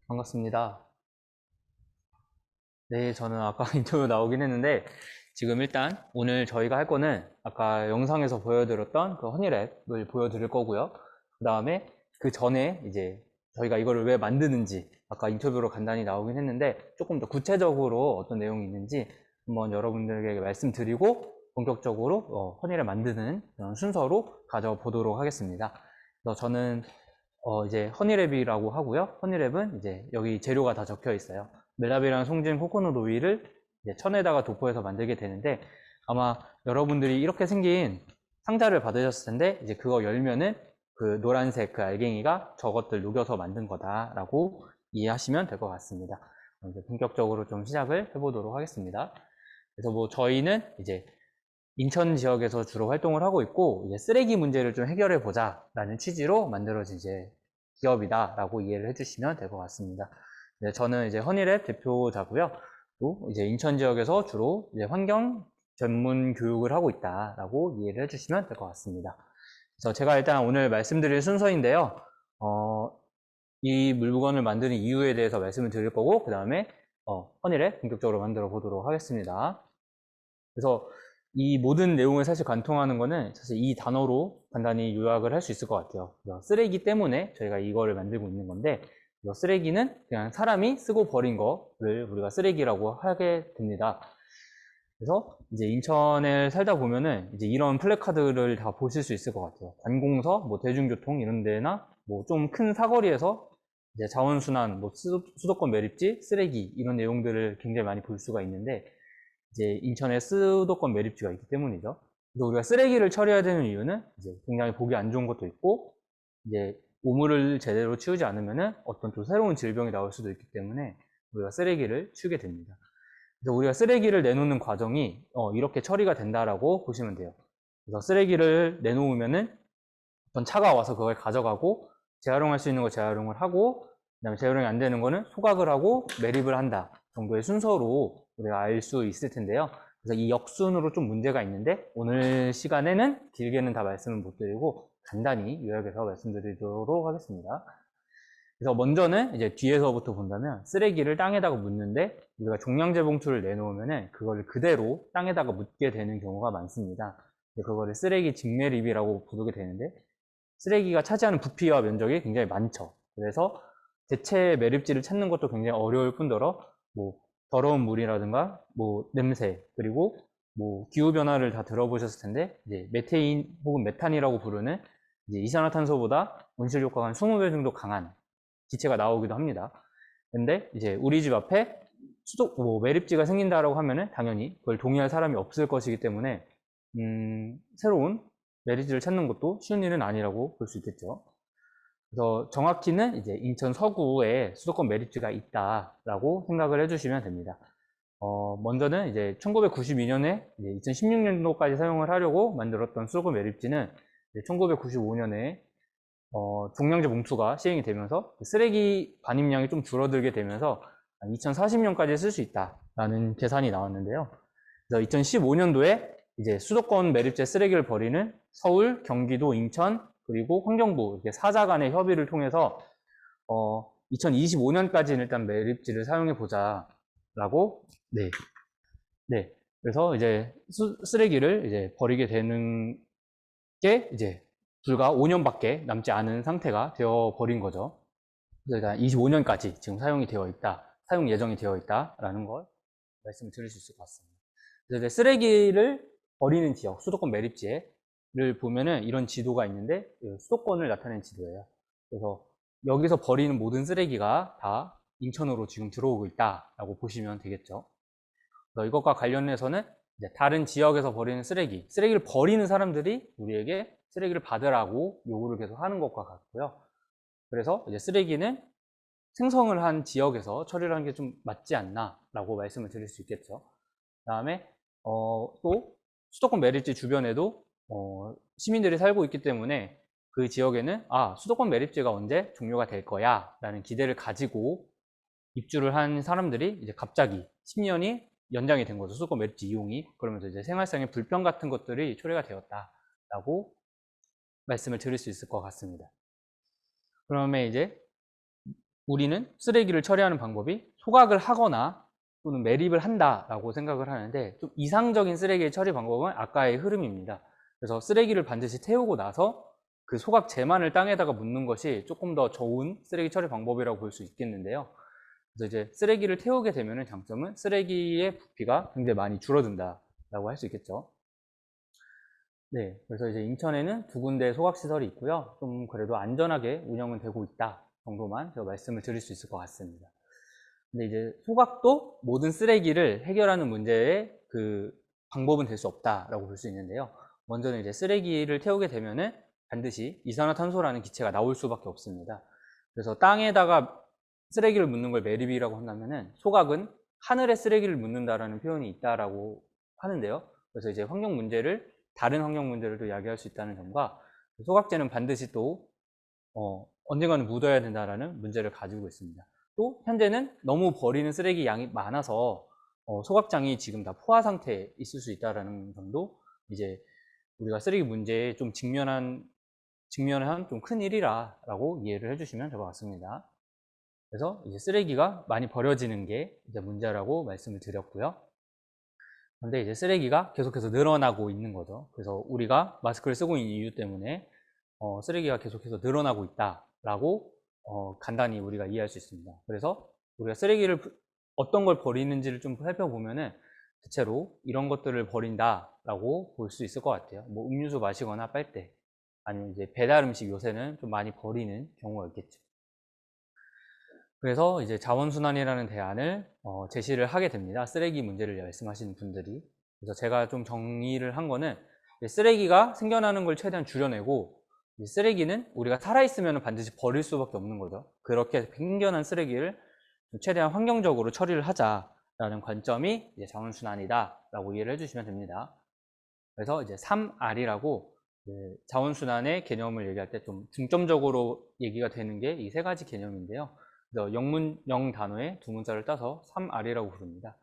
반갑습니다. 네, 저는 아까 인터뷰 나오긴 했는데, 지금 일단 오늘 저희가 할 거는 아까 영상에서 보여드렸던 그 허니랩을 보여드릴 거고요. 그 다음에 그 전에 이제 저희가 이거를 왜 만드는지 아까 인터뷰로 간단히 나오긴 했는데, 조금 더 구체적으로 어떤 내용이 있는지 한번 여러분들에게 말씀드리고 본격적으로 허니랩 만드는 그런 순서로 가져보도록 하겠습니다. 그래서 저는 이제 허니랩이라고 하고요. 허니랩은 이제 여기 재료가 다 적혀 있어요. 멜라비랑 송진 코코넛 오일을 이제 천에다가 도포해서 만들게 되는데, 아마 여러분들이 이렇게 생긴 상자를 받으셨을 텐데, 이제 그거 열면은 그 노란색 그 알갱이가 저것들 녹여서 만든 거다라고 이해하시면 될 것 같습니다. 이제 본격적으로 좀 시작을 해보도록 하겠습니다. 그래서 뭐 저희는 이제 인천 지역에서 주로 활동을 하고 있고, 이제 쓰레기 문제를 좀 해결해 보자라는 취지로 만들어진 이제 기업이다라고 이해를 해주시면 될 것 같습니다. 네, 저는 이제 허니랩 대표자고요. 또 이제 인천 지역에서 주로 이제 환경 전문 교육을 하고 있다라고 이해를 해주시면 될 것 같습니다. 그래서 제가 일단 오늘 말씀드릴 순서인데요. 이 물건을 만드는 이유에 대해서 말씀을 드릴 거고, 그 다음에 허니랩 본격적으로 만들어 보도록 하겠습니다. 그래서 이 모든 내용을 사실 관통하는 거는 사실 이 단어로 간단히 요약을 할 수 있을 것 같아요. 쓰레기 때문에 저희가 이거를 만들고 있는 건데, 쓰레기는 그냥 사람이 쓰고 버린 거를 우리가 쓰레기라고 하게 됩니다. 그래서 이제 인천에 살다 보면은 이제 이런 플래카드를 다 보실 수 있을 것 같아요. 관공서, 뭐 대중교통 이런 데나 뭐 좀 큰 사거리에서 이제 자원순환, 뭐 수도권 매립지, 쓰레기 이런 내용들을 굉장히 많이 볼 수가 있는데, 이제 인천에 수도권 매립지가 있기 때문이죠. 그래서 우리가 쓰레기를 처리해야 되는 이유는 이제 굉장히 보기 안 좋은 것도 있고, 이제 오물을 제대로 치우지 않으면은 어떤 또 새로운 질병이 나올 수도 있기 때문에 우리가 쓰레기를 치우게 됩니다. 그래서 우리가 쓰레기를 내놓는 과정이 이렇게 처리가 된다라고 보시면 돼요. 그래서 쓰레기를 내놓으면은 어떤 차가 와서 그걸 가져가고, 재활용할 수 있는 거 재활용을 하고, 그다음에 재활용이 안 되는 거는 소각을 하고 매립을 한다 정도의 순서로 우리가 알 수 있을 텐데요. 그래서 이 역순으로 좀 문제가 있는데, 오늘 시간에는 길게는 다 말씀을 못 드리고 간단히 요약해서 말씀드리도록 하겠습니다. 그래서 먼저는 이제 뒤에서부터 본다면, 쓰레기를 땅에다가 묻는데 우리가 종량제 봉투를 내놓으면은 그걸 그대로 땅에다가 묻게 되는 경우가 많습니다. 그거를 쓰레기 직매립이라고 부르게 되는데, 쓰레기가 차지하는 부피와 면적이 굉장히 많죠. 그래서 대체 매립지를 찾는 것도 굉장히 어려울 뿐더러, 뭐 더러운 물이라든가 뭐 냄새, 그리고 뭐 기후 변화를 다 들어보셨을 텐데, 이제 메테인 혹은 메탄이라고 부르는 이제 이산화탄소보다 온실 효과가 한 20배 정도 강한 기체가 나오기도 합니다. 근데 이제 우리 집 앞에 매립지가 생긴다라고 하면은 당연히 그걸 동의할 사람이 없을 것이기 때문에 새로운 매립지를 찾는 것도 쉬운 일은 아니라고 볼 수 있겠죠. 그래서 정확히는 이제 인천 서구에 수도권 매립지가 있다라고 생각을 해주시면 됩니다. 먼저는 이제 1992년에 2016년도까지 사용을 하려고 만들었던 수도권 매립지는 1995년에 종량제 봉투가 시행이 되면서 쓰레기 반입량이 좀 줄어들게 되면서 2040년까지 쓸 수 있다라는 계산이 나왔는데요. 그래서 2015년도에 이제 수도권 매립제 쓰레기를 버리는 서울, 경기도, 인천, 그리고 환경부 이렇게 4자 간의 협의를 통해서 2025년까지는 일단 매립지를 사용해 보자라고. 네. 네. 그래서 이제 쓰레기를 이제 버리게 되는 게 이제 불과 5년밖에 남지 않은 상태가 되어 버린 거죠. 그래서 일단 25년까지 지금 사용이 되어 있다, 사용 예정이 되어 있다라는 걸 말씀을 드릴 수 있을 것 같습니다. 그래서 이제 쓰레기를 버리는 지역, 수도권 매립지를 보면은 이런 지도가 있는데, 수도권을 나타낸 지도예요. 그래서 여기서 버리는 모든 쓰레기가 다 인천으로 지금 들어오고 있다라고 보시면 되겠죠. 그래서 이것과 관련해서는 이제 다른 지역에서 버리는 쓰레기를 버리는 사람들이 우리에게 쓰레기를 받으라고 요구를 계속 하는 것과 같고요. 그래서 이제 쓰레기는 생성을 한 지역에서 처리를 하는 게 좀 맞지 않나라고 말씀을 드릴 수 있겠죠. 그다음에 또 수도권 매립지 주변에도 시민들이 살고 있기 때문에 그 지역에는 수도권 매립지가 언제 종료가 될 거야라는 기대를 가지고 입주를 한 사람들이 이제 갑자기 10년이 연장이 된 거죠. 수도권 매립지 이용이. 그러면서 이제 생활상의 불편 같은 것들이 초래가 되었다라고 말씀을 드릴 수 있을 것 같습니다. 그러면 이제 우리는 쓰레기를 처리하는 방법이 소각을 하거나 또는 매립을 한다라고 생각을 하는데, 좀 이상적인 쓰레기의 처리 방법은 아까의 흐름입니다. 그래서 쓰레기를 반드시 태우고 나서 그 소각 재만을 땅에다가 묻는 것이 조금 더 좋은 쓰레기 처리 방법이라고 볼 수 있겠는데요. 그래서 이제 쓰레기를 태우게 되면 장점은 쓰레기의 부피가 굉장히 많이 줄어든다라고 할 수 있겠죠. 네, 그래서 이제 인천에는 2군데 소각시설이 있고요. 좀 그래도 안전하게 운영은 되고 있다 정도만 제가 말씀을 드릴 수 있을 것 같습니다. 근데 이제 소각도 모든 쓰레기를 해결하는 문제의 그 방법은 될 수 없다라고 볼 수 있는데요. 먼저는 이제 쓰레기를 태우게 되면은 반드시 이산화탄소라는 기체가 나올 수밖에 없습니다. 그래서 땅에다가 쓰레기를 묻는 걸 매립이라고 한다면은, 소각은 하늘에 쓰레기를 묻는다라는 표현이 있다라고 하는데요. 그래서 이제 다른 환경 문제를 또 이야기할 수 있다는 점과, 소각재는 반드시 또 언젠가는 묻어야 된다라는 문제를 가지고 있습니다. 또 현재는 너무 버리는 쓰레기 양이 많아서 소각장이 지금 다 포화 상태에 있을 수 있다라는 점도 이제 우리가 쓰레기 문제에 좀 직면한 좀 큰 일이라고 이해를 해주시면 될 것 같습니다. 그래서 이제 쓰레기가 많이 버려지는 게 이제 문제라고 말씀을 드렸고요. 근데 이제 쓰레기가 계속해서 늘어나고 있는 거죠. 그래서 우리가 마스크를 쓰고 있는 이유 때문에 쓰레기가 계속해서 늘어나고 있다라고 간단히 우리가 이해할 수 있습니다. 그래서 우리가 쓰레기를 어떤 걸 버리는지를 좀 살펴보면은 대체로 이런 것들을 버린다라고 볼 수 있을 것 같아요. 뭐 음료수 마시거나 빨대, 아니면 이제 배달 음식 요새는 좀 많이 버리는 경우가 있겠죠. 그래서 이제 자원순환이라는 대안을 제시를 하게 됩니다. 쓰레기 문제를 말씀하시는 분들이. 그래서 제가 좀 정리를 한 거는, 쓰레기가 생겨나는 걸 최대한 줄여내고, 쓰레기는 우리가 살아있으면 반드시 버릴 수밖에 없는 거죠. 그렇게 생겨난 쓰레기를 최대한 환경적으로 처리를 하자라는 관점이 이제 자원순환이다라고 이해를 해주시면 됩니다. 그래서 이제 3R이라고 자원순환의 개념을 얘기할 때 좀 중점적으로 얘기가 되는 게 이 3가지 개념인데요. 그래서 영 단어에 2문자를 따서 3R이라고 부릅니다.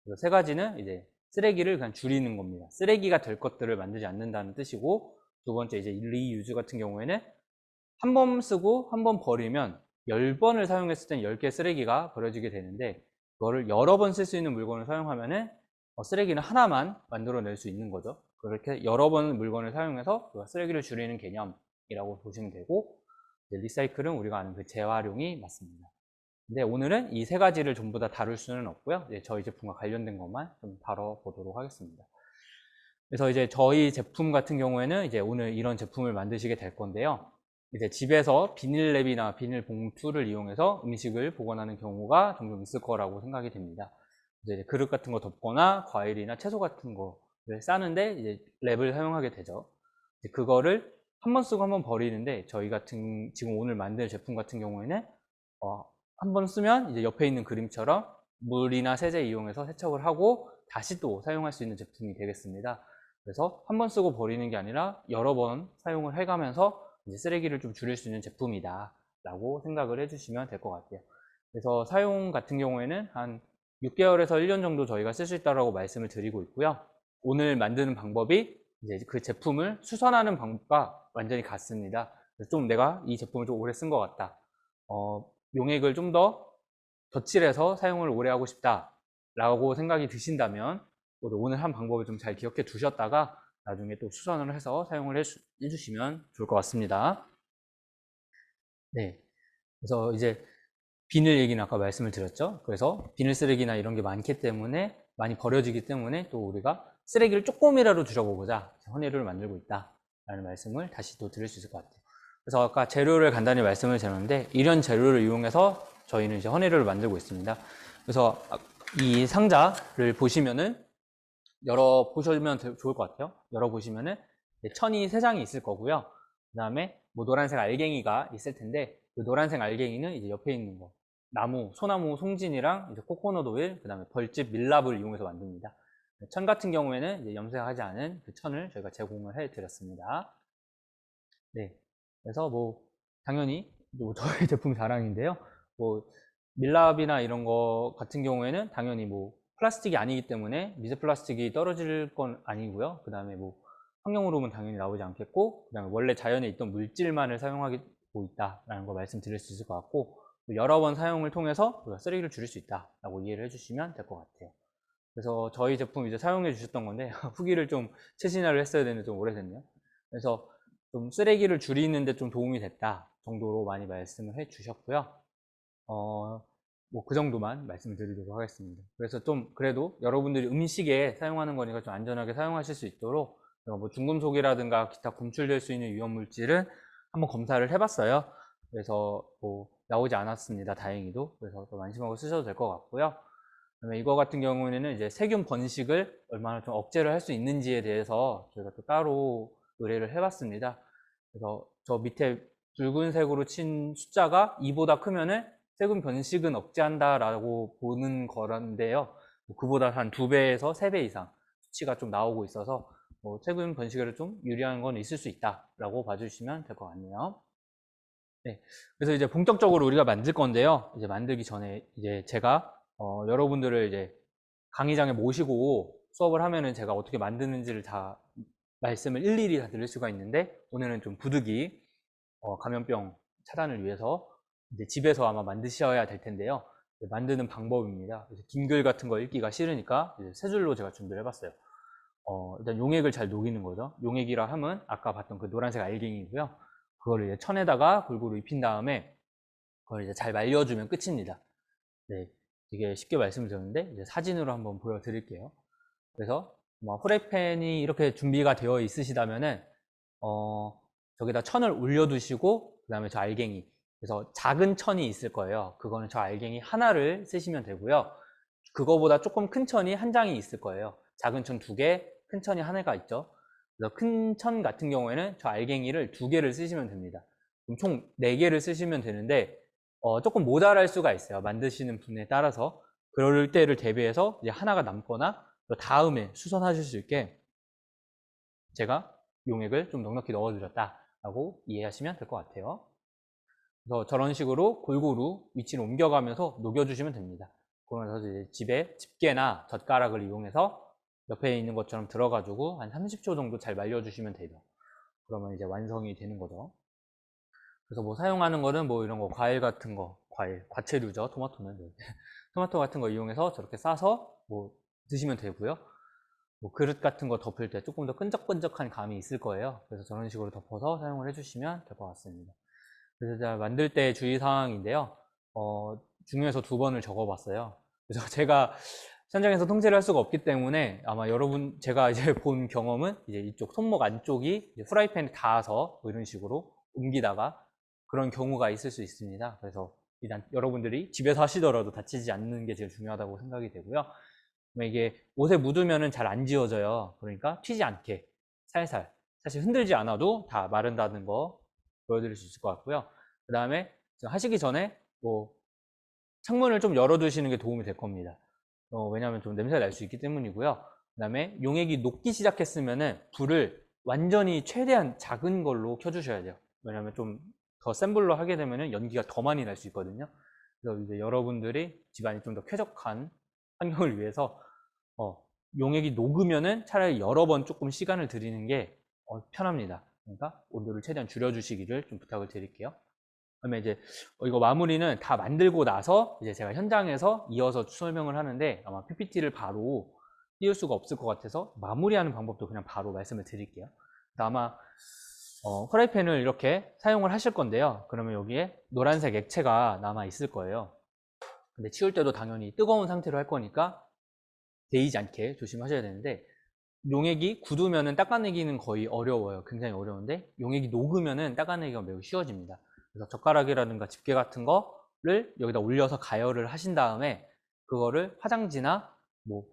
그래서 3가지는 이제 쓰레기를 그냥 줄이는 겁니다. 쓰레기가 될 것들을 만들지 않는다는 뜻이고, 두 번째 이제 리유즈 같은 경우에는 한 번 쓰고 한 번 버리면 10번을 사용했을 땐 10개의 쓰레기가 버려지게 되는데, 그거를 여러 번 쓸 수 있는 물건을 사용하면은 쓰레기는 하나만 만들어낼 수 있는 거죠. 그렇게 여러 번 물건을 사용해서 쓰레기를 줄이는 개념이라고 보시면 되고, 리사이클은 우리가 아는 그 재활용이 맞습니다. 근데 오늘은 이 3가지를 전부 다 다룰 수는 없고요. 저희 제품과 관련된 것만 좀 다뤄보도록 하겠습니다. 그래서 이제 저희 제품 같은 경우에는 이제 오늘 이런 제품을 만드시게 될 건데요. 이제 집에서 비닐랩이나 비닐봉투를 이용해서 음식을 보관하는 경우가 종종 있을 거라고 생각이 됩니다. 이제 그릇 같은 거 덮거나 과일이나 채소 같은 거를 싸는데 이제 랩을 사용하게 되죠. 그거를 한 번 쓰고 한 번 버리는데, 저희 같은 지금 오늘 만들 제품 같은 경우에는 한 번 쓰면 이제 옆에 있는 그림처럼 물이나 세제 이용해서 세척을 하고 다시 또 사용할 수 있는 제품이 되겠습니다. 그래서 한 번 쓰고 버리는 게 아니라 여러 번 사용을 해가면서 이제 쓰레기를 좀 줄일 수 있는 제품이다 라고 생각을 해주시면 될 것 같아요. 그래서 사용 같은 경우에는 한 6개월에서 1년 정도 저희가 쓸 수 있다고 말씀을 드리고 있고요. 오늘 만드는 방법이 이제 그 제품을 수선하는 방법과 완전히 같습니다. 그래서 좀 내가 이 제품을 좀 오래 쓴 것 같다, 용액을 좀 더 덧칠해서 사용을 오래 하고 싶다 라고 생각이 드신다면, 오늘 한 방법을 좀 잘 기억해 두셨다가 나중에 또 수선을 해서 사용을 해주시면 좋을 것 같습니다. 네, 그래서 이제 비닐 얘기는 아까 말씀을 드렸죠. 그래서 비닐 쓰레기나 이런 게 많기 때문에, 많이 버려지기 때문에 또 우리가 쓰레기를 조금이라도 줄여보고자 헌혜를 만들고 있다 라는 말씀을 다시 또 드릴 수 있을 것 같아요. 그래서 아까 재료를 간단히 말씀을 드렸는데, 이런 재료를 이용해서 저희는 이제 헌혜를 만들고 있습니다. 그래서 이 상자를 보시면은 열어보시면 좋을 것 같아요. 열어보시면은 천이 3장이 있을 거고요. 그 다음에 뭐 노란색 알갱이가 있을 텐데, 그 노란색 알갱이는 이제 옆에 있는 거, 소나무 송진이랑 이제 코코넛 오일, 그 다음에 벌집 밀랍을 이용해서 만듭니다. 천 같은 경우에는 이제 염색하지 않은 그 천을 저희가 제공을 해 드렸습니다. 네. 그래서 뭐 당연히 뭐 저희 제품 자랑인데요. 뭐 밀랍이나 이런 거 같은 경우에는 당연히 뭐 플라스틱이 아니기 때문에 미세 플라스틱이 떨어질 건 아니고요. 그 다음에 뭐 환경으로는 당연히 나오지 않겠고, 그 다음에 원래 자연에 있던 물질만을 사용하고 있다라는 걸 말씀드릴 수 있을 것 같고, 여러 번 사용을 통해서 우리가 쓰레기를 줄일 수 있다라고 이해를 해주시면 될 것 같아요. 그래서 저희 제품 이제 사용해 주셨던 건데 후기를 좀 최신화를 했어야 되는데 좀 오래됐네요. 그래서 좀 쓰레기를 줄이는데 좀 도움이 됐다 정도로 많이 말씀을 해 주셨고요. 뭐 그 정도만 말씀을 드리도록 하겠습니다. 그래서 좀 그래도 여러분들이 음식에 사용하는 거니까 좀 안전하게 사용하실 수 있도록 뭐 중금속이라든가 기타 검출될 수 있는 위험 물질은 한번 검사를 해봤어요. 그래서 뭐 나오지 않았습니다. 다행히도. 그래서 좀 안심하고 쓰셔도 될 것 같고요. 그다음에 이거 같은 경우에는 이제 세균 번식을 얼마나 좀 억제를 할 수 있는지에 대해서 저희가 또 따로 의뢰를 해봤습니다. 그래서 저 밑에 붉은색으로 친 숫자가 2보다 크면은 세균 번식은 억제한다라고 보는 거란데요. 그보다 한 2배에서 3배 이상 수치가 좀 나오고 있어서 뭐 세균 번식에 좀 유리한 건 있을 수 있다라고 봐주시면 될 것 같네요. 네, 그래서 이제 본격적으로 우리가 만들 건데요. 이제 만들기 전에 이제 제가 여러분들을 이제 강의장에 모시고 수업을 하면은 제가 어떻게 만드는지를 다 말씀을 일일이 다 드릴 수가 있는데 오늘은 좀 부득이 감염병 차단을 위해서 이제 집에서 아마 만드셔야 될 텐데요. 만드는 방법입니다. 그래서 긴 글 같은 거 읽기가 싫으니까 이제 세 줄로 제가 준비를 해봤어요. 일단 용액을 잘 녹이는 거죠. 용액이라 함은 아까 봤던 그 노란색 알갱이고요. 그거를 이제 천에다가 골고루 입힌 다음에 그걸 이제 잘 말려주면 끝입니다. 네, 되게 쉽게 말씀을 드렸는데 이제 사진으로 한번 보여드릴게요. 그래서 후라이팬이 이렇게 준비가 되어 있으시다면은 저기다 천을 올려두시고 그 다음에 저 알갱이, 그래서 작은 천이 있을 거예요. 그거는 저 알갱이 하나를 쓰시면 되고요. 그거보다 조금 큰 천이 한 장이 있을 거예요. 작은 천 2개, 큰 천이 하나가 있죠. 그래서 큰 천 같은 경우에는 저 알갱이를 2개를 쓰시면 됩니다. 그럼 총 4개를 쓰시면 되는데 조금 모자랄 수가 있어요. 만드시는 분에 따라서. 그럴 때를 대비해서 이제 하나가 남거나 다음에 수선하실 수 있게 제가 용액을 좀 넉넉히 넣어드렸다라고 이해하시면 될 것 같아요. 그래서 저런 식으로 골고루 위치를 옮겨가면서 녹여주시면 됩니다. 그러면서 이제 집에 집게나 젓가락을 이용해서 옆에 있는 것처럼 들어가지고 한 30초 정도 잘 말려주시면 돼요. 그러면 이제 완성이 되는 거죠. 그래서 뭐 사용하는 거는 뭐 이런 거 과일 같은 거, 과채류죠. 토마토는. 네. 토마토 같은 거 이용해서 저렇게 싸서 뭐 드시면 되고요. 뭐 그릇 같은 거 덮을 때 조금 더 끈적끈적한 감이 있을 거예요. 그래서 저런 식으로 덮어서 사용을 해주시면 될 것 같습니다. 그래서 제가 만들 때 주의사항인데요. 중요해서 2번을 적어봤어요. 그래서 제가 현장에서 통제를 할 수가 없기 때문에 아마 여러분, 제가 이제 본 경험은 이제 이쪽 손목 안쪽이 이제 프라이팬에 닿아서 뭐 이런 식으로 옮기다가 그런 경우가 있을 수 있습니다. 그래서 일단 여러분들이 집에서 하시더라도 다치지 않는 게 제일 중요하다고 생각이 되고요. 이게 옷에 묻으면 잘 안 지워져요. 그러니까 튀지 않게 살살, 사실 흔들지 않아도 다 마른다는 거 보여드릴 수 있을 것 같고요. 그 다음에 하시기 전에 뭐 창문을 좀 열어두시는 게 도움이 될 겁니다. 왜냐하면 좀 냄새가 날 수 있기 때문이고요. 그 다음에 용액이 녹기 시작했으면은 불을 완전히 최대한 작은 걸로 켜주셔야 돼요. 왜냐하면 좀 더 센 불로 하게 되면은 연기가 더 많이 날 수 있거든요. 그래서 이제 여러분들이 집안이 좀 더 쾌적한 환경을 위해서 용액이 녹으면은 차라리 여러 번 조금 시간을 들이는 게 편합니다. 그러니까 온도를 최대한 줄여주시기를 좀 부탁을 드릴게요. 그다음에 이제 이거 마무리는 다 만들고 나서 이제 제가 현장에서 이어서 설명을 하는데 아마 PPT를 바로 띄울 수가 없을 것 같아서 마무리하는 방법도 그냥 바로 말씀을 드릴게요. 아마 프라이팬을 이렇게 사용을 하실 건데요. 그러면 여기에 노란색 액체가 남아 있을 거예요. 근데 치울 때도 당연히 뜨거운 상태로 할 거니까 데이지 않게 조심하셔야 되는데 용액이 굳으면은 닦아내기는 거의 어려워요. 굉장히 어려운데 용액이 녹으면은 닦아내기가 매우 쉬워집니다. 그래서 젓가락이라든가 집게 같은 거를 여기다 올려서 가열을 하신 다음에 그거를 화장지나 뭐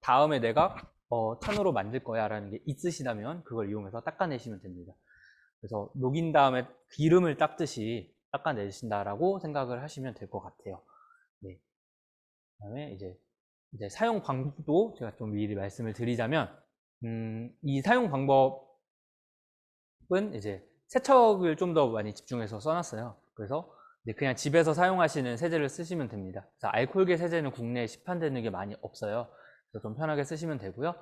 다음에 내가 천으로 만들 거야 라는 게 있으시다면 그걸 이용해서 닦아내시면 됩니다. 그래서 녹인 다음에 기름을 닦듯이 닦아내신다라고 생각을 하시면 될 것 같아요. 네. 그다음에 이제 사용 방법도 제가 좀 미리 말씀을 드리자면 이 사용 방법은 이제 세척을 좀 더 많이 집중해서 써놨어요. 그래서 이제 그냥 집에서 사용하시는 세제를 쓰시면 됩니다. 그래서 알코올계 세제는 국내에 시판되는 게 많이 없어요. 그래서 좀 편하게 쓰시면 되고요.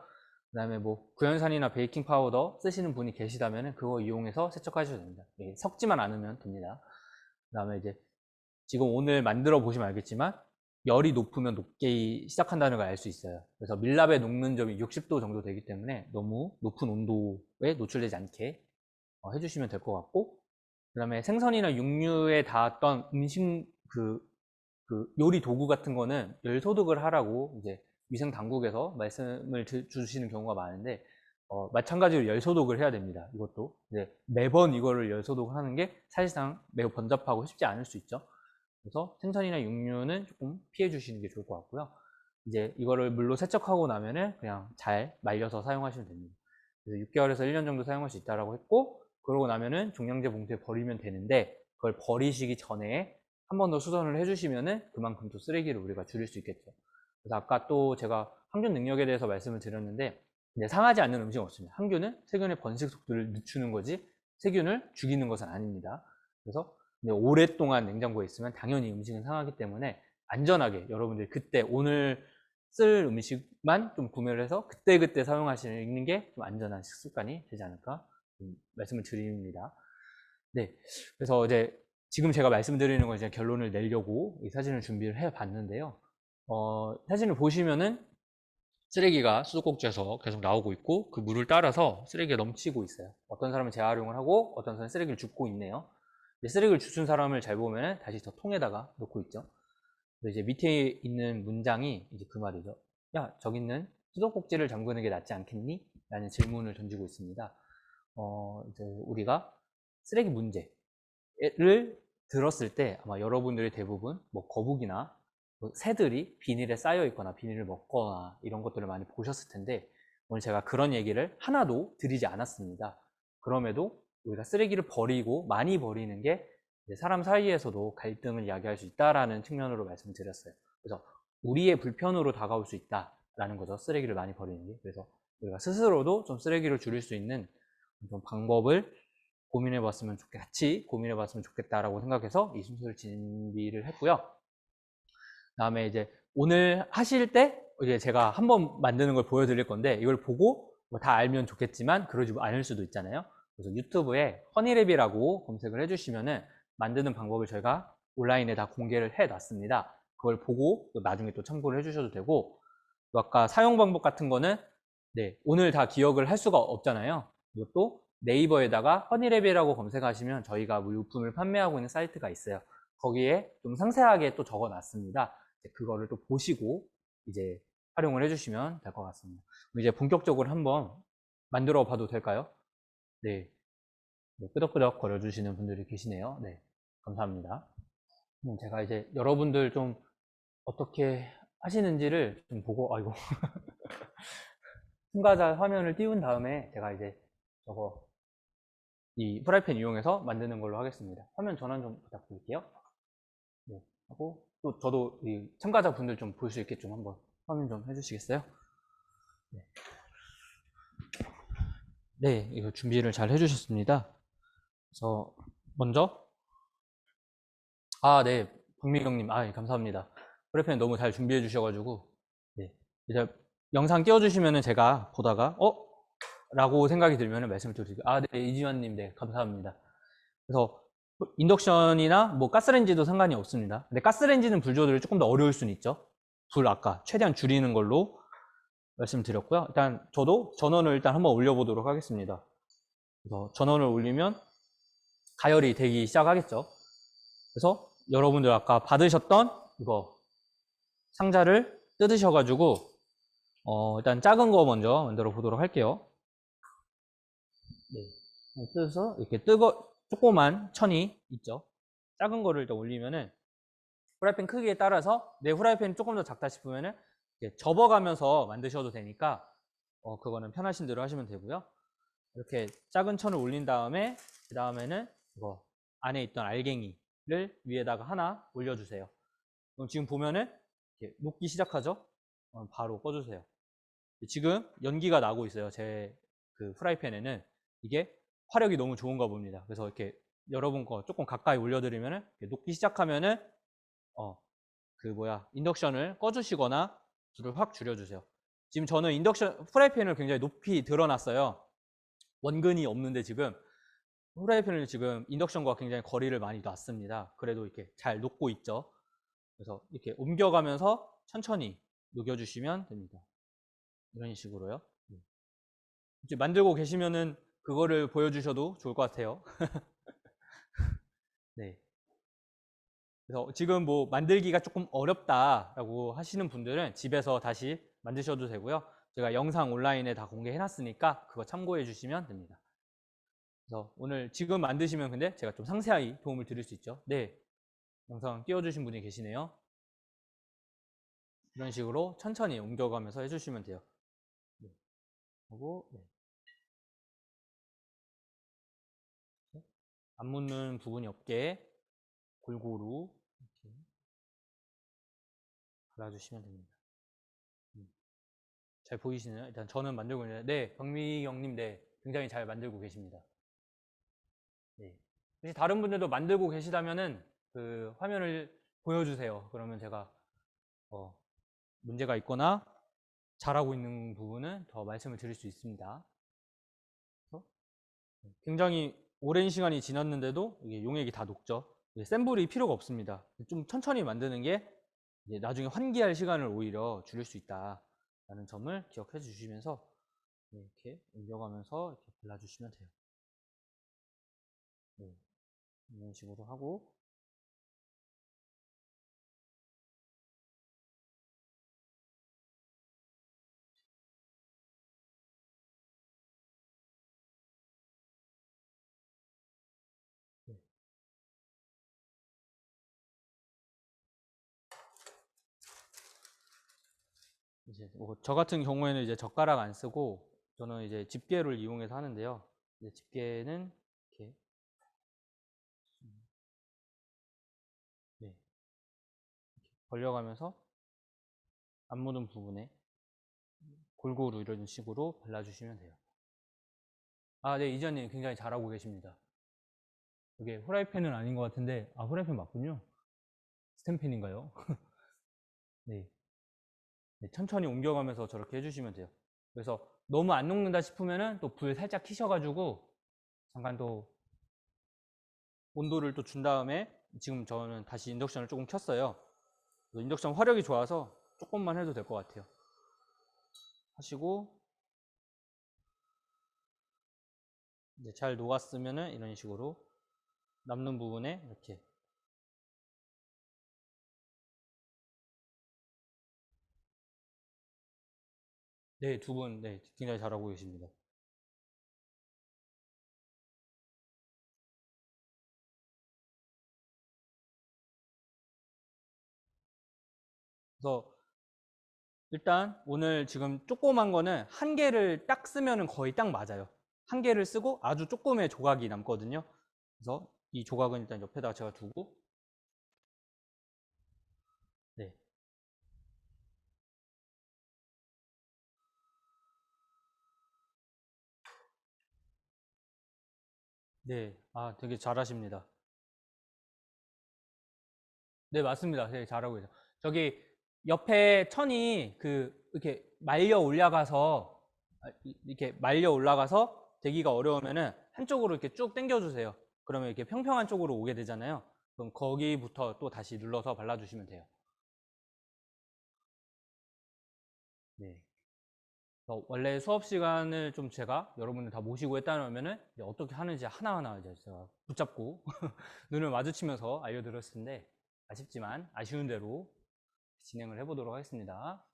그 다음에 뭐 구연산이나 베이킹 파우더 쓰시는 분이 계시다면 그거 이용해서 세척하셔도 됩니다. 섞지만 않으면 됩니다. 그 다음에 이제 지금 오늘 만들어 보시면 알겠지만 열이 높으면 녹기 시작한다는 걸 알 수 있어요. 그래서 밀랍에 녹는 점이 60도 정도 되기 때문에 너무 높은 온도에 노출되지 않게 해주시면 될 것 같고, 그 다음에 생선이나 육류에 닿았던 음식 그 요리 도구 같은 거는 열 소독을 하라고 이제 위생 당국에서 말씀을 주시는 경우가 많은데, 마찬가지로 열 소독을 해야 됩니다. 이것도 이제 매번 이거를 열 소독을 하는 게 사실상 매우 번잡하고 쉽지 않을 수 있죠. 그래서 생선이나 육류는 조금 피해 주시는 게 좋을 것 같고요. 이제 이거를 물로 세척하고 나면은 그냥 잘 말려서 사용하시면 됩니다. 그래서 6개월에서 1년 정도 사용할 수 있다고 했고, 그러고 나면은 종량제 봉투에 버리면 되는데, 그걸 버리시기 전에 한 번 더 수선을 해주시면은 그만큼 또 쓰레기를 우리가 줄일 수 있겠죠. 그래서 아까 또 제가 항균 능력에 대해서 말씀을 드렸는데, 이제 상하지 않는 음식은 없습니다. 항균은 세균의 번식 속도를 늦추는 거지 세균을 죽이는 것은 아닙니다. 그래서 오랫동안 냉장고에 있으면 당연히 음식은 상하기 때문에 안전하게 여러분들이 그때 오늘 쓸 음식만 좀 구매를 해서 그때그때 사용하시는 게 좀 안전한 식습관이 되지 않을까 말씀을 드립니다. 네, 그래서 이제 지금 제가 말씀드리는 건 이제 결론을 내려고 이 사진을 준비를 해 봤는데요. 사진을 보시면은 쓰레기가 수도꼭지에서 계속 나오고 있고, 그 물을 따라서 쓰레기가 넘치고 있어요. 어떤 사람은 재활용을 하고 어떤 사람은 쓰레기를 줍고 있네요. 쓰레기를 주운 사람을 잘 보면 다시 저 통에다가 놓고 있죠. 이제 밑에 있는 문장이 이제 그 말이죠. 야, 저기 있는 수도꼭지를 잠그는 게 낫지 않겠니? 라는 질문을 던지고 있습니다. 이제 우리가 쓰레기 문제를 들었을 때 아마 여러분들이 대부분 뭐 거북이나 뭐 새들이 비닐에 쌓여 있거나 비닐을 먹거나 이런 것들을 많이 보셨을 텐데, 오늘 제가 그런 얘기를 하나도 드리지 않았습니다. 그럼에도 우리가 쓰레기를 버리고 많이 버리는 게 사람 사이에서도 갈등을 야기할 수 있다라는 측면으로 말씀드렸어요. 그래서 우리의 불편으로 다가올 수 있다라는 거죠. 쓰레기를 많이 버리는 게. 그래서 우리가 스스로도 좀 쓰레기를 줄일 수 있는 좀 방법을 같이 고민해 봤으면 좋겠다라고 생각해서 이 순서를 준비를 했고요. 다음에 이제 오늘 하실 때 이제 제가 한번 만드는 걸 보여드릴 건데, 이걸 보고 뭐다 알면 좋겠지만 그러지 않을 수도 있잖아요. 그래서 유튜브에 허니랩이라고 검색을 해주시면은 만드는 방법을 저희가 온라인에 다 공개를 해 놨습니다. 그걸 보고 또 나중에 또 참고를 해주셔도 되고, 또 아까 사용 방법 같은 거는 오늘 다 기억을 할 수가 없잖아요. 이것도 네이버에다가 허니랩이라고 검색하시면 저희가 물품을 판매하고 있는 사이트가 있어요. 거기에 좀 상세하게 또 적어 놨습니다. 그거를 또 보시고 이제 활용을 해주시면 될 것 같습니다. 이제 본격적으로 한번 만들어 봐도 될까요? 네. 끄덕끄덕 거려주시는 분들이 계시네요. 네. 감사합니다. 제가 이제 여러분들 좀 어떻게 하시는지를 좀 보고, 아이고. 첨가자 화면을 띄운 다음에 제가 이제 이 프라이팬 이용해서 만드는 걸로 하겠습니다. 화면 전환 좀 부탁드릴게요. 네. 하고 또 저도 이 참가자 분들 좀 볼 수 있게 좀 한번 화면 좀 해주시겠어요? 네. 네, 이거 준비를 잘 해주셨습니다. 그래서 먼저 네, 박미경님, 감사합니다. 프라이팬 너무 잘 준비해 주셔가지고 네, 이제 영상 띄워주시면은 제가 보다가 라고 생각이 들면은 말씀을 드릴게요. 네, 이지환님, 네, 감사합니다. 그래서 인덕션이나 뭐 가스레인지도 상관이 없습니다. 근데 가스레인지는 불 조절이 조금 더 어려울 수는 있죠. 불 아까 최대한 줄이는 걸로 말씀드렸고요. 일단 저도 전원을 일단 한번 올려보도록 하겠습니다. 그래서 전원을 올리면 가열이 되기 시작하겠죠. 그래서 여러분들 아까 받으셨던 이거 상자를 뜯으셔가지고 일단 작은 거 먼저 만들어 보도록 할게요. 네. 뜯어서 이렇게 조그만 천이 있죠. 작은 거를 일단 올리면은 후라이팬 크기에 따라서 내 후라이팬이 조금 더 작다 싶으면은 접어가면서 만드셔도 되니까 그거는 편하신 대로 하시면 되고요. 이렇게 작은 천을 올린 다음에 그 다음에는 이거 안에 있던 알갱이를 위에다가 하나 올려주세요. 그럼 지금 보면은 이렇게 녹기 시작하죠. 바로 꺼주세요. 지금 연기가 나고 있어요. 제 그 프라이팬에는 이게 화력이 너무 좋은가 봅니다. 그래서 이렇게 여러분 거 조금 가까이 올려드리면은 녹기 시작하면은 인덕션을 꺼주시거나 불을 확 줄여주세요. 지금 저는 프라이팬을 굉장히 높이 들어놨어요. 원근이 없는데 지금 후라이팬을 지금 인덕션과 굉장히 거리를 많이 놨습니다. 그래도 이렇게 잘 녹고 있죠. 그래서 이렇게 옮겨가면서 천천히 녹여주시면 됩니다. 이런 식으로요. 이제 만들고 계시면은 그거를 보여주셔도 좋을 것 같아요. 네. 그래서 지금 뭐 만들기가 조금 어렵다라고 하시는 분들은 집에서 다시 만드셔도 되고요. 제가 영상 온라인에 다 공개해 놨으니까 그거 참고해 주시면 됩니다. 그래서 오늘 지금 만드시면 근데 제가 좀 상세하게 도움을 드릴 수 있죠. 네. 영상 띄워주신 분이 계시네요. 이런 식으로 천천히 옮겨가면서 해주시면 돼요. 네. 하고, 네. 안 묻는 부분이 없게 골고루 이렇게 발라주시면 됩니다. 잘 보이시나요? 일단 저는 만들고 있는데, 네, 박미경님, 네, 굉장히 잘 만들고 계십니다. 네. 혹시 다른 분들도 만들고 계시다면은 그 화면을 보여주세요. 그러면 제가 문제가 있거나 잘하고 있는 부분은 더 말씀을 드릴 수 있습니다. 굉장히 오랜 시간이 지났는데도 이게 용액이 다 녹죠. 센 불이 필요가 없습니다. 좀 천천히 만드는 게 나중에 환기할 시간을 오히려 줄일 수 있다라는 점을 기억해 주시면서 이렇게 옮겨가면서 이렇게 발라주시면 돼요. 네, 이런 식으로 하고 네. 이제 뭐저 같은 경우에는 이제 젓가락 안 쓰고 저는 이제 집게를 이용해서 하는데요. 이제 집게는 이렇게 네, 벌려가면서 안 묻은 부분에 골고루 이런 식으로 발라주시면 돼요. 아, 네, 이전님 굉장히 잘하고 계십니다. 이게 후라이팬은 아닌 것 같은데, 아, 후라이팬 맞군요. 스텐팬인가요? 네. 네, 천천히 옮겨가면서 저렇게 해주시면 돼요. 그래서 너무 안 녹는다 싶으면은 또 불 살짝 키셔가지고 잠깐 또 온도를 또 준 다음에 지금 저는 다시 인덕션을 조금 켰어요. 인덕션 화력이 좋아서 조금만 해도 될 것 같아요. 하시고 이제 잘 녹았으면은 이런 식으로 남는 부분에 이렇게 네, 두 분 네, 굉장히 잘하고 계십니다. 그래서 일단 오늘 지금 조그만 거는 한 개를 딱 쓰면은 거의 딱 맞아요. 한 개를 쓰고 아주 조금의 조각이 남거든요. 그래서 이 조각은 일단 옆에다가 제가 두고 네. 네. 아, 되게 잘하십니다. 네, 맞습니다. 되게 잘하고 계세요. 저기 옆에 천이 이렇게 말려 올라가서 이렇게 말려 올라가서 되기가 어려우면은 한쪽으로 이렇게 쭉 당겨 주세요. 그러면 이렇게 평평한 쪽으로 오게 되잖아요. 그럼 거기부터 또 다시 눌러서 발라 주시면 돼요. 네. 원래 수업 시간을 좀 제가 여러분들 다 모시고 했다면은 어떻게 하는지 하나하나 이제 제가 붙잡고 눈을 마주치면서 알려드렸을 텐데 아쉽지만 아쉬운 대로 진행을 해보도록 하겠습니다.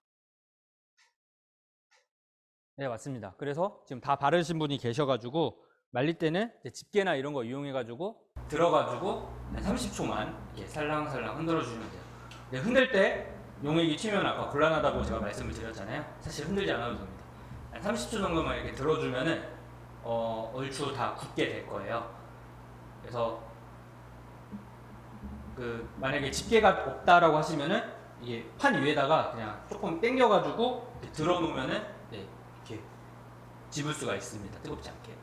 네, 맞습니다. 그래서 지금 다 바르신 분이 계셔가지고 말릴 때는 집게나 이런 거 이용해가지고 들어가지고 30초만 이렇게 살랑살랑 흔들어 주시면 돼요. 네, 흔들 때 용액이 튀면 아까 곤란하다고 제가 말씀을 드렸잖아요. 사실 흔들지 않아도 됩니다. 한 30초 정도만 이렇게 들어주면은 얼추 다 굳게 될 거예요. 그래서 만약에 집게가 없다라고 하시면은 이게 판 위에다가 그냥 조금 당겨가지고 들어 놓으면은 네, 이렇게 집을 수가 있습니다. 뜨겁지 않게.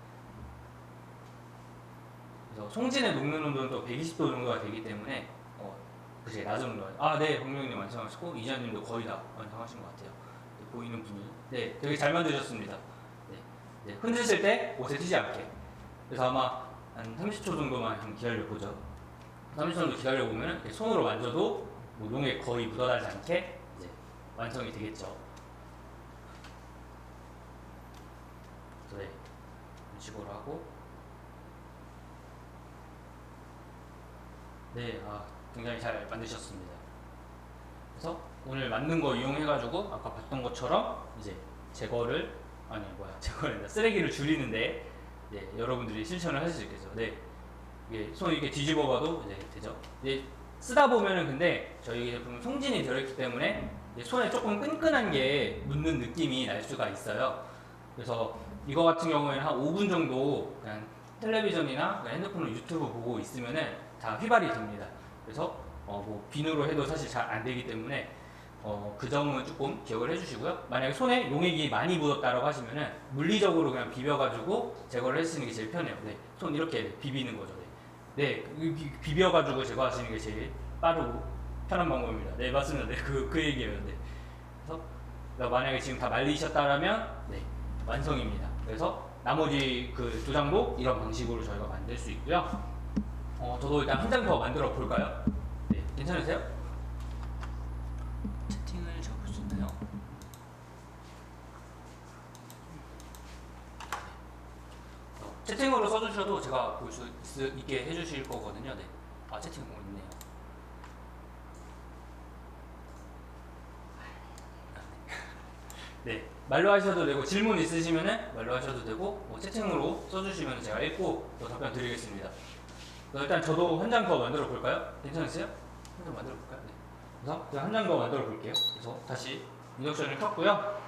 그래서 송진에 녹는 온도는 또 120도 정도가 되기 때문에 그게 낮은 온도. 아, 네, 박명님 완성하셨고 이자님도 거의 다 완성하신 것 같아요. 네, 보이는 분이. 네, 되게 잘 만드셨습니다. 네, 네, 흔드실 때 옷에 튀지 않게. 그래서 아마 한 30초 정도만 한번 기다려보죠. 30초 정도 기다려보면 손으로 만져도 뭐 용액 거의 묻어나지 않게 이제 완성이 되겠죠. 네, 이런 식으로 하고, 네, 굉장히 잘 만드셨습니다. 그래서 오늘 만든 거 이용해가지고 아까 봤던 것처럼 이제 제거를 제거를 쓰레기를 줄이는데 여러분들이 실천을 하실 수 있겠죠. 네, 이게 손 이렇게 뒤집어봐도 이제 되죠. 이제 쓰다 보면은 근데 저희 제품 송진이 들어있기 때문에 손에 조금 끈끈한 게 묻는 느낌이 날 수가 있어요. 그래서 이거 같은 경우에는 한 5분 정도 그냥 텔레비전이나 핸드폰으로 유튜브 보고 있으면은 다 휘발이 됩니다. 그래서 뭐 비누로 해도 사실 잘 안 되기 때문에 그 점은 조금 기억을 해주시고요. 만약에 손에 용액이 많이 묻었다고 하시면은 물리적으로 그냥 비벼가지고 제거를 해주시는 게 제일 편해요. 네, 손 이렇게 비비는 거죠. 네, 비벼가지고 제거하시는 게 제일 빠르고 편한 방법입니다. 네, 맞습니다. 네, 그 얘기예요. 네. 그래서 만약에 지금 다 말리셨다라면 네, 완성입니다. 그래서 나머지 그 두 장도 이런 방식으로 저희가 만들 수 있고요. 저도 일단 한 장 더 만들어 볼까요? 네, 괜찮으세요? 채팅을 적을 수 있나요? 채팅으로 써주셔도 제가 볼 수 있게 해주실 거거든요. 네. 채팅 있네요. 네, 말로 하셔도 되고 질문 있으시면은 말로 하셔도 되고 뭐 채팅으로 써주시면 제가 읽고 또 답변 드리겠습니다. 일단 저도 한 장 더 만들어 볼까요? 괜찮으세요? 한 장 만들어 볼까요? 네. 그래서 제가 한 장 더 만들어 볼게요. 그래서 다시 인덕션을 켰고요.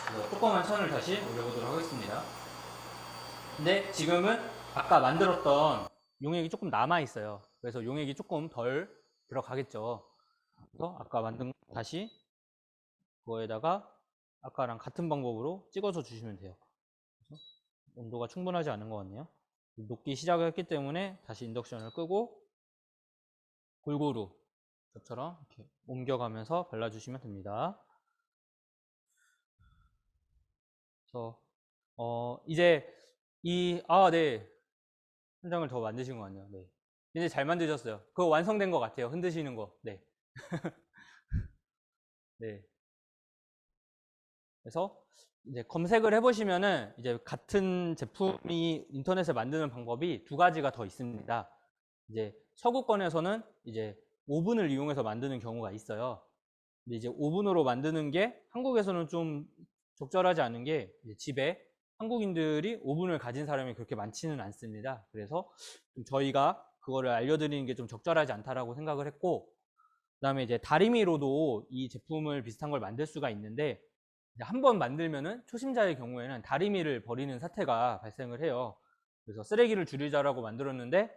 그래서 조그만 천을 다시 올려보도록 하겠습니다. 근데 지금은 아까 만들었던 용액이 조금 남아 있어요. 그래서 용액이 조금 덜 들어가겠죠. 그래서 아까 만든 거 다시 그거에다가 아까랑 같은 방법으로 찍어서 주시면 돼요. 그래서 온도가 충분하지 않은 것 같네요. 녹기 시작을 했기 때문에 다시 인덕션을 끄고 골고루 저처럼 이렇게 옮겨가면서 발라주시면 됩니다. 그래서 이제 네, 한 장을 더 만드신 것 같네요. 네, 이제 잘 만드셨어요. 그거 완성된 것 같아요. 흔드시는 거. 네. 네. 그래서 이제 검색을 해보시면은 이제 같은 제품이 인터넷에 만드는 방법이 두 가지가 더 있습니다. 이제 서구권에서는 이제 오븐을 이용해서 만드는 경우가 있어요. 근데 이제 오븐으로 만드는 게 한국에서는 좀 적절하지 않은 게 집에 한국인들이 오븐을 가진 사람이 그렇게 많지는 않습니다. 그래서 저희가 그거를 알려드리는 게 좀 적절하지 않다라고 생각을 했고, 그 다음에 이제 다리미로도 이 제품을 비슷한 걸 만들 수가 있는데 한 번 만들면은 초심자의 경우에는 다리미를 버리는 사태가 발생을 해요. 그래서 쓰레기를 줄이자라고 만들었는데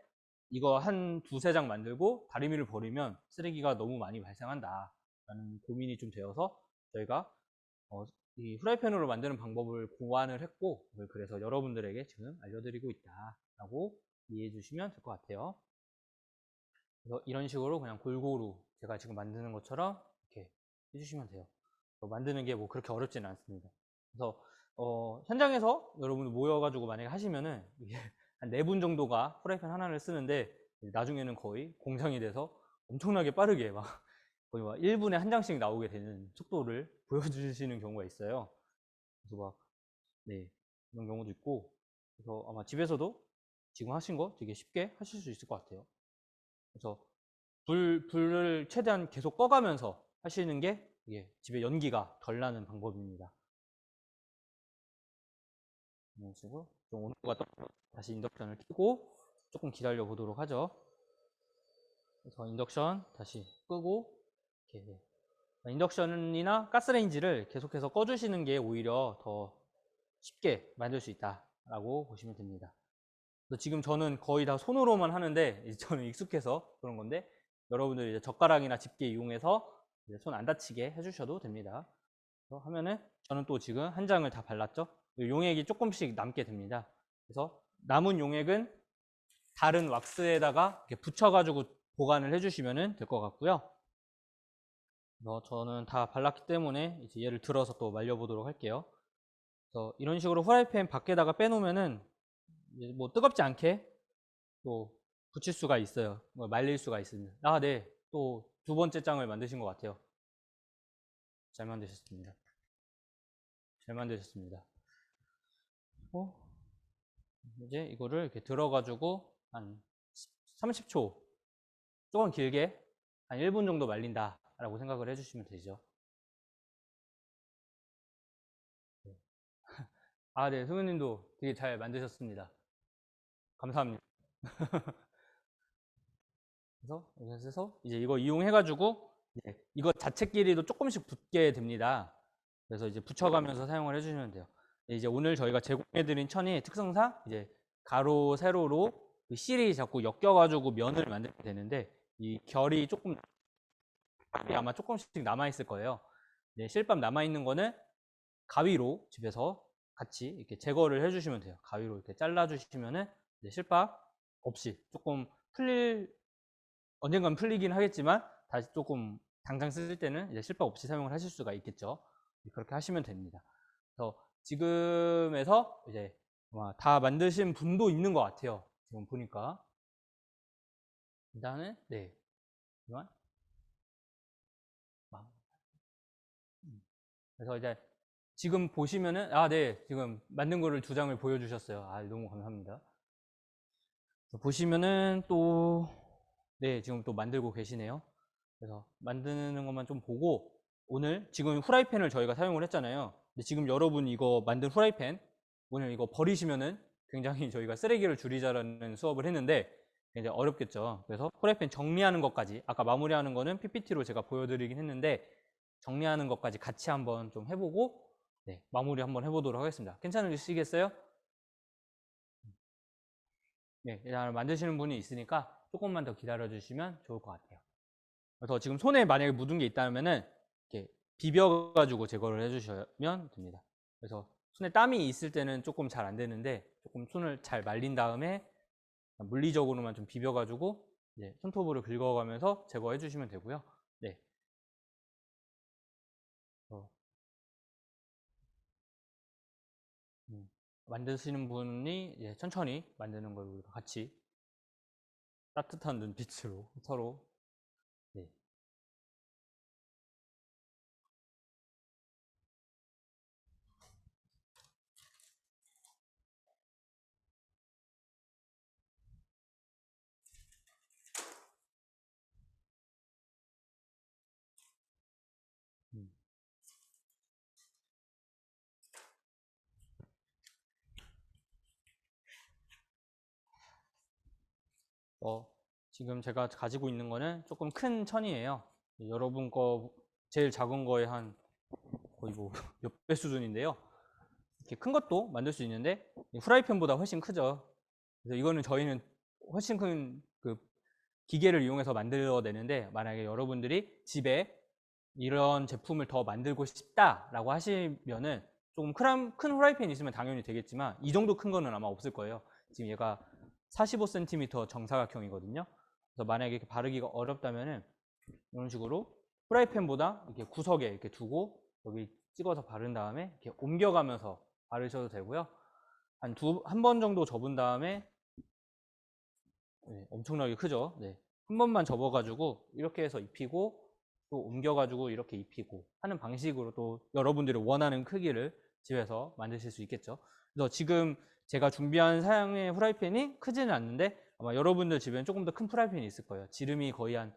이거 한 두세 장 만들고 다리미를 버리면 쓰레기가 너무 많이 발생한다 라는 고민이 좀 되어서 저희가 이 후라이팬으로 만드는 방법을 고안을 했고, 그래서 여러분들에게 지금 알려드리고 있다 라고 이해해 주시면 될 것 같아요. 그래서 이런 식으로 그냥 골고루 제가 지금 만드는 것처럼 이렇게 해주시면 돼요. 만드는 게 뭐 그렇게 어렵지는 않습니다. 그래서 현장에서 여러분들 모여가지고 만약에 하시면은 이게 한 4분 정도가 프라이팬 하나를 쓰는데 나중에는 거의 공장이 돼서 엄청나게 빠르게 막 거의 막 1분에 한 장씩 나오게 되는 속도를 보여주시는 경우가 있어요. 그래서 막 네, 이런 경우도 있고, 그래서 아마 집에서도 지금 하신 거 되게 쉽게 하실 수 있을 것 같아요. 그래서 불을 최대한 계속 꺼가면서 하시는 게 집에 연기가 덜 나는 방법입니다. 이런 식으로 좀 온도가 떨어져 다시 인덕션을 켜고 조금 기다려 보도록 하죠. 그래서 인덕션 다시 끄고 이렇게 인덕션이나 가스레인지를 계속해서 꺼주시는 게 오히려 더 쉽게 만들 수 있다라고 보시면 됩니다. 지금 저는 거의 다 손으로만 하는데 저는 익숙해서 그런 건데 여러분들 이제 젓가락이나 집게 이용해서 손 안 다치게 해주셔도 됩니다. 그래서 하면은 저는 또 지금 한 장을 다 발랐죠. 용액이 조금씩 남게 됩니다. 그래서 남은 용액은 다른 왁스에다가 이렇게 붙여가지고 보관을 해주시면 될 것 같고요. 저는 다 발랐기 때문에 이제 얘를 들어서 또 말려보도록 할게요. 그래서 이런 식으로 후라이팬 밖에다가 빼놓으면은 뭐 뜨겁지 않게 또 붙일 수가 있어요. 뭐 말릴 수가 있습니다. 아, 네. 또 두 번째 장을 만드신 것 같아요. 잘 만드셨습니다. 잘 만드셨습니다. 이제 이거를 이렇게 들어가지고 한 30초, 조금 길게 한 1분 정도 말린다라고 생각을 해주시면 되죠. 네. 아, 네. 승우님도 되게 잘 만드셨습니다. 감사합니다. 그래서 이제 이거 이용해가지고 이거 자체끼리도 조금씩 붙게 됩니다. 그래서 이제 붙여가면서 사용을 해주시면 돼요. 이제 오늘 저희가 제공해드린 천이 특성상 이제 가로, 세로로 그 실이 자꾸 엮여가지고 면을 만들게 되는데 이 결이 조금 아마 조금씩 남아있을 거예요. 실밥 남아있는 거는 가위로 집에서 같이 이렇게 제거를 해주시면 돼요. 가위로 이렇게 잘라주시면은 실밥 없이 조금 언젠간 풀리긴 하겠지만 다시 조금 당장 쓸 때는 이제 실밥 없이 사용을 하실 수가 있겠죠. 그렇게 하시면 됩니다. 그래서 지금에서 이제 아마 다 만드신 분도 있는 것 같아요. 지금 보니까 일단은 네 이만 그래서 이제 지금 보시면은 네 지금 만든 거를 두 장을 보여주셨어요. 너무 감사합니다. 보시면은 또 네 지금 또 만들고 계시네요. 그래서 만드는 것만 좀 보고 오늘 지금 후라이팬을 저희가 사용을 했잖아요. 근데 지금 여러분 이거 만든 후라이팬 오늘 이거 버리시면은 굉장히 저희가 쓰레기를 줄이자라는 수업을 했는데 이제 어렵겠죠. 그래서 후라이팬 정리하는 것까지 아까 마무리하는 거는 PPT로 제가 보여드리긴 했는데 정리하는 것까지 같이 한번 좀 해보고 마무리 한번 해보도록 하겠습니다. 괜찮으시겠어요? 네, 일단 만드시는 분이 있으니까 조금만 더 기다려 주시면 좋을 것 같아요. 그래서 지금 손에 만약에 묻은 게 있다면은 이렇게 비벼가지고 제거를 해주시면 됩니다. 그래서 손에 땀이 있을 때는 조금 잘 안 되는데 조금 손을 잘 말린 다음에 물리적으로만 좀 비벼가지고 손톱으로 긁어가면서 제거해 주시면 되고요. 네. 만드시는 분이 천천히 만드는 걸 우리가 같이 따뜻한 눈빛으로 서로 네. 지금 제가 가지고 있는 거는 조금 큰 천이에요. 여러분 거 제일 작은 거에 한 거의 뭐 몇 배 수준인데요. 이렇게 큰 것도 만들 수 있는데 후라이팬보다 훨씬 크죠. 그래서 이거는 저희는 훨씬 큰 그 기계를 이용해서 만들어내는데 만약에 여러분들이 집에 이런 제품을 더 만들고 싶다라고 하시면은 조금 큰 후라이팬이 있으면 당연히 되겠지만 이 정도 큰 거는 아마 없을 거예요. 지금 얘가 45cm 정사각형이거든요. 그래서 만약에 이렇게 바르기가 어렵다면은 이런 식으로 프라이팬보다 이렇게 구석에 이렇게 두고 여기 찍어서 바른 다음에 이렇게 옮겨가면서 바르셔도 되고요. 한 번 정도 접은 다음에 엄청나게 크죠. 한 번만 접어가지고 이렇게 해서 입히고 또 옮겨가지고 이렇게 입히고 하는 방식으로 또 여러분들이 원하는 크기를 집에서 만드실 수 있겠죠. 그래서 지금 제가 준비한 사양의 후라이팬이 크지는 않는데 아마 여러분들 집에는 조금 더 큰 후라이팬이 있을 거예요. 지름이 거의 한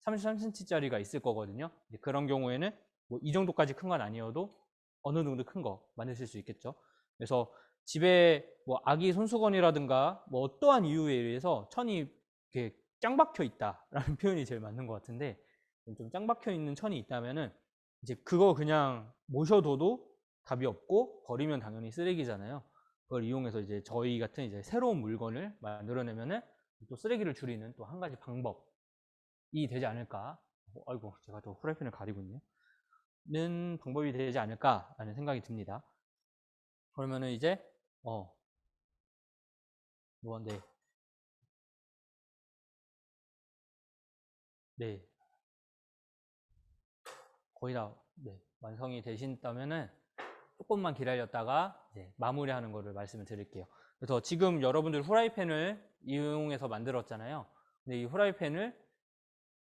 33cm짜리가 있을 거거든요. 그런 경우에는 뭐 이 정도까지 큰 건 아니어도 어느 정도 큰 거 만드실 수 있겠죠. 그래서 집에 뭐 아기 손수건이라든가 뭐 어떠한 이유에 의해서 천이 이렇게 짱 박혀 있다라는 표현이 제일 맞는 것 같은데 좀 짱 박혀 있는 천이 있다면은 이제 그거 그냥 모셔둬도 답이 없고 버리면 당연히 쓰레기잖아요. 그걸 이용해서 이제 저희 같은 이제 새로운 물건을 만들어내면은 또 쓰레기를 줄이는 또 한 가지 방법이 되지 않을까. 아이고 제가 또 후라이팬을 가리고 있네요.는 방법이 되지 않을까라는 생각이 듭니다. 그러면은 이제 네. 네. 거의 다 완성이 되신다면은 조금만 기다렸다가 이제 마무리하는 거를 말씀을 드릴게요. 그래서 지금 여러분들 후라이팬을 이용해서 만들었잖아요. 근데 이 후라이팬을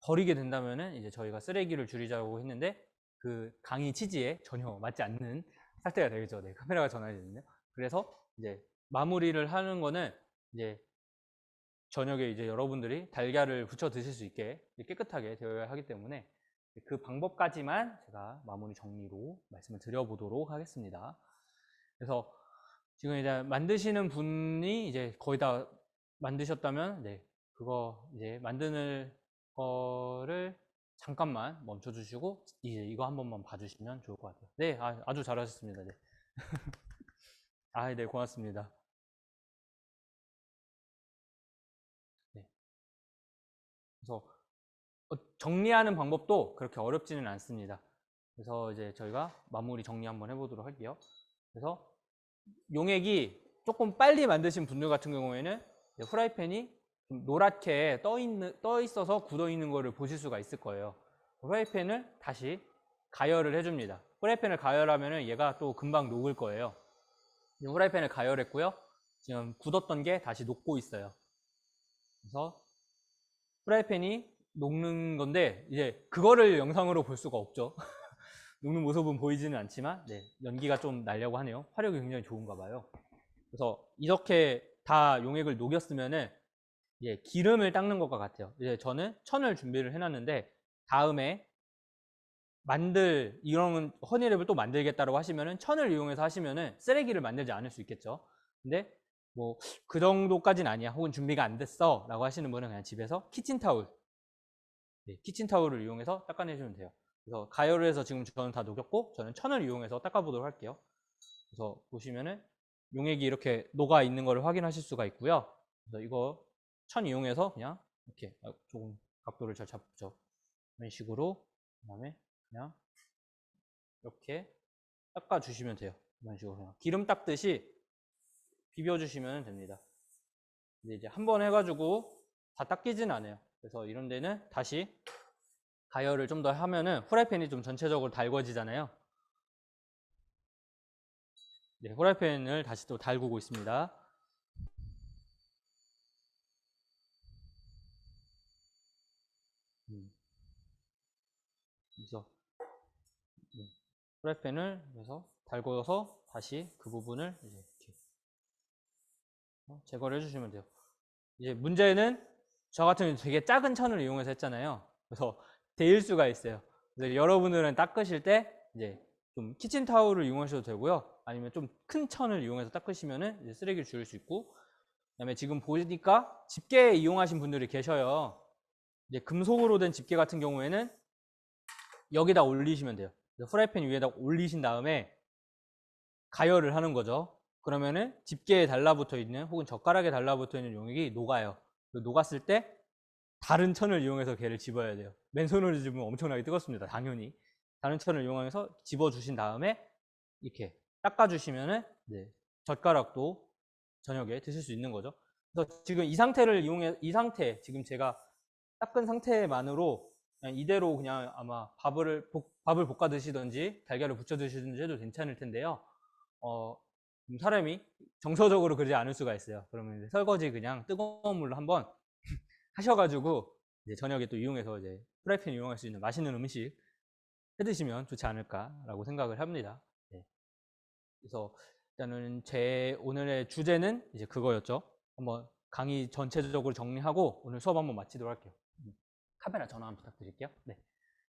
버리게 된다면은 이제 저희가 쓰레기를 줄이자고 했는데 그 강의 취지에 전혀 맞지 않는 상태가 되겠죠. 네, 카메라가 전화해지는데요. 그래서 이제 마무리를 하는 거는 이제 저녁에 이제 여러분들이 달걀을 부쳐 드실 수 있게 깨끗하게 되어야 하기 때문에 그 방법까지만 제가 마무리 정리로 말씀을 드려보도록 하겠습니다. 그래서 지금 이제 만드시는 분이 이제 거의 다 만드셨다면, 네, 그거 이제 만드는 거를 잠깐만 멈춰주시고 이제 이거 한 번만 봐주시면 좋을 것 같아요. 네, 아주 잘하셨습니다. 네. 네, 고맙습니다. 네. 그래서 정리하는 방법도 그렇게 어렵지는 않습니다. 그래서 이제 저희가 마무리 정리 한번 해보도록 할게요. 그래서 용액이 조금 빨리 만드신 분들 같은 경우에는 후라이팬이 좀 노랗게 떠 있어서 굳어 있는 거를 보실 수가 있을 거예요. 후라이팬을 다시 가열을 해줍니다. 후라이팬을 가열하면 얘가 또 금방 녹을 거예요. 후라이팬을 가열했고요. 지금 굳었던 게 다시 녹고 있어요. 그래서 후라이팬이 녹는 건데 이제 그거를 영상으로 볼 수가 없죠. 녹는 모습은 보이지는 않지만 네, 연기가 좀 나려고 하네요. 화력이 굉장히 좋은가 봐요. 그래서 이렇게 다 용액을 녹였으면은 기름을 닦는 것과 같아요. 이제 저는 천을 준비를 해놨는데 다음에 이런 허니랩을 또 만들겠다고 하시면은 천을 이용해서 하시면은 쓰레기를 만들지 않을 수 있겠죠. 근데 뭐 그 정도까지는 아니야. 혹은 준비가 안 됐어 라고 하시는 분은 그냥 집에서 키친타올, 키친타올을 이용해서 닦아내시면 돼요. 그래서 가열을 해서 지금 저는 다 녹였고 저는 천을 이용해서 닦아보도록 할게요. 그래서 보시면은 용액이 이렇게 녹아 있는 것을 확인하실 수가 있고요. 그래서 이거 천 이용해서 그냥 이렇게 조금 각도를 잘 잡죠. 이런 식으로 그다음에 그냥 이렇게 닦아주시면 돼요. 이런 식으로 그냥 기름 닦듯이 비벼주시면 됩니다. 이제 한 번 해가지고 다 닦이진 않아요. 그래서 이런 데는 다시 가열을 좀 더 하면은 후라이팬이 좀 전체적으로 달궈지잖아요. 네, 후라이팬을 다시 또 달구고 있습니다. 그래서 후라이팬을 그래서 달궈서 다시 그 부분을 이제 이렇게 제거를 해주시면 돼요. 이제 문제는 저 같은 경우는 되게 작은 천을 이용해서 했잖아요. 그래서 데일 수가 있어요. 그래서 여러분들은 닦으실 때 이제 좀 키친타올을 이용하셔도 되고요. 아니면 좀 큰 천을 이용해서 닦으시면은 이제 쓰레기를 줄일 수 있고, 그다음에 지금 보니까 집게 이용하신 분들이 계셔요. 이제 금속으로 된 집게 같은 경우에는 여기다 올리시면 돼요. 프라이팬 위에다 올리신 다음에 가열을 하는 거죠. 그러면은 집게에 달라붙어 있는 혹은 젓가락에 달라붙어 있는 용액이 녹아요. 녹았을 때 다른 천을 이용해서 걔를 집어야 돼요. 맨손으로 집으면 엄청나게 뜨겁습니다. 당연히. 다른 천을 이용해서 집어주신 다음에 이렇게 닦아주시면은 젓가락도 저녁에 드실 수 있는 거죠. 그래서 지금 이 상태를 이 상태, 지금 제가 닦은 상태만으로 그냥 이대로 그냥 아마 밥을 볶아 드시든지 달걀을 부쳐 드시든지 해도 괜찮을 텐데요. 사람이 정서적으로 그러지 않을 수가 있어요. 그러면 이제 설거지 그냥 뜨거운 물로 한번 하셔가지고 이제 저녁에 또 이용해서 이제 프라이팬 이용할 수 있는 맛있는 음식 해 드시면 좋지 않을까라고 생각을 합니다. 네. 그래서 일단은 제 오늘의 주제는 이제 그거였죠. 한번 강의 전체적으로 정리하고 오늘 수업 한번 마치도록 할게요. 카메라 전화 한번 부탁드릴게요. 네.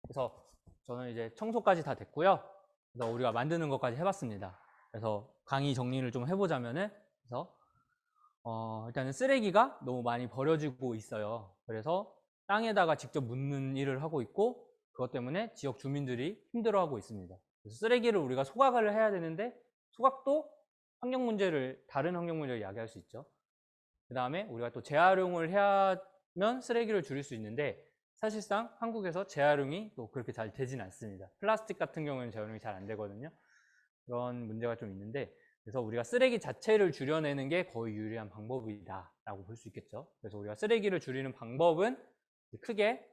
그래서 저는 이제 청소까지 다 됐고요. 그래서 우리가 만드는 것까지 해봤습니다. 그래서 강의 정리를 좀 해보자면은, 그래서 일단은 쓰레기가 너무 많이 버려지고 있어요. 그래서 땅에다가 직접 묻는 일을 하고 있고, 그것 때문에 지역 주민들이 힘들어하고 있습니다. 그래서 쓰레기를 우리가 소각을 해야 되는데, 소각도 환경 문제를, 다른 환경 문제를 야기할 수 있죠. 그 다음에 우리가 또 재활용을 하면 쓰레기를 줄일 수 있는데, 사실상 한국에서 재활용이 또 그렇게 잘 되진 않습니다. 플라스틱 같은 경우는 재활용이 잘 안 되거든요. 그런 문제가 좀 있는데, 그래서 우리가 쓰레기 자체를 줄여내는 게 거의 유리한 방법이다 라고 볼 수 있겠죠. 그래서 우리가 쓰레기를 줄이는 방법은 크게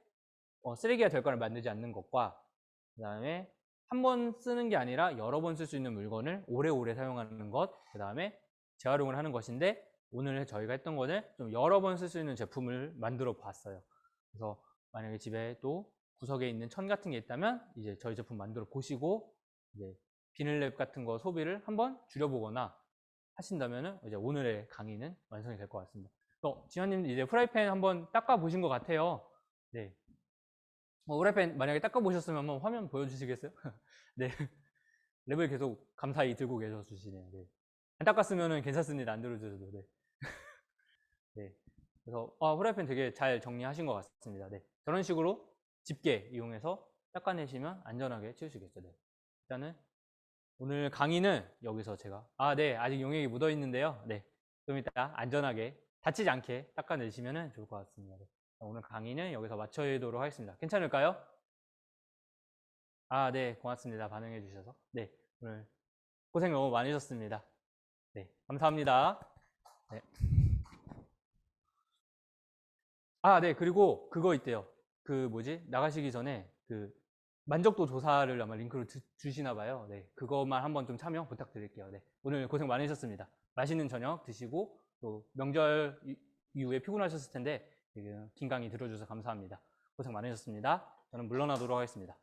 쓰레기가 될 거를 만들지 않는 것과, 그 다음에 한 번 쓰는 게 아니라 여러 번 쓸 수 있는 물건을 오래오래 사용하는 것, 그 다음에 재활용을 하는 것인데, 오늘 저희가 했던 거는 좀 여러 번 쓸 수 있는 제품을 만들어 봤어요. 그래서 만약에 집에 또 구석에 있는 천 같은 게 있다면 이제 저희 제품 만들어 보시고 이제 비닐랩 같은 거 소비를 한번 줄여보거나 하신다면은 이제 오늘의 강의는 완성이 될 것 같습니다. 지현님 이제 프라이팬 한번 닦아 보신 것 같아요. 네. 프라이팬 만약에 닦아 보셨으면 한번 화면 보여주시겠어요? 네. 랩을 계속 감사히 들고 계셔 주시네요. 네. 안 닦았으면은 괜찮습니다. 안 들어주셔도. 네. 네. 그래서 프라이팬 되게 잘 정리하신 것 같습니다. 네. 저런 식으로 집게 이용해서 닦아내시면 안전하게 치우시겠죠. 네. 일단은 오늘 강의는 여기서 제가 네, 아직 용액이 묻어 있는데요. 네. 좀 이따 안전하게 다치지 않게 닦아내시면 좋을 것 같습니다. 네. 오늘 강의는 여기서 마쳐도록 하겠습니다. 괜찮을까요? 네, 고맙습니다. 반응해 주셔서. 네, 오늘 고생 너무 많으셨습니다. 네, 감사합니다. 네. 네, 그리고 그거 있대요. 나가시기 전에 만족도 조사를 아마 링크를 주시나 봐요. 네, 그것만 한번 좀 참여 부탁드릴게요. 네, 오늘 고생 많으셨습니다. 맛있는 저녁 드시고 또 명절 이후에 피곤하셨을 텐데 긴 강의 들어주셔서 감사합니다. 고생 많으셨습니다. 저는 물러나도록 하겠습니다.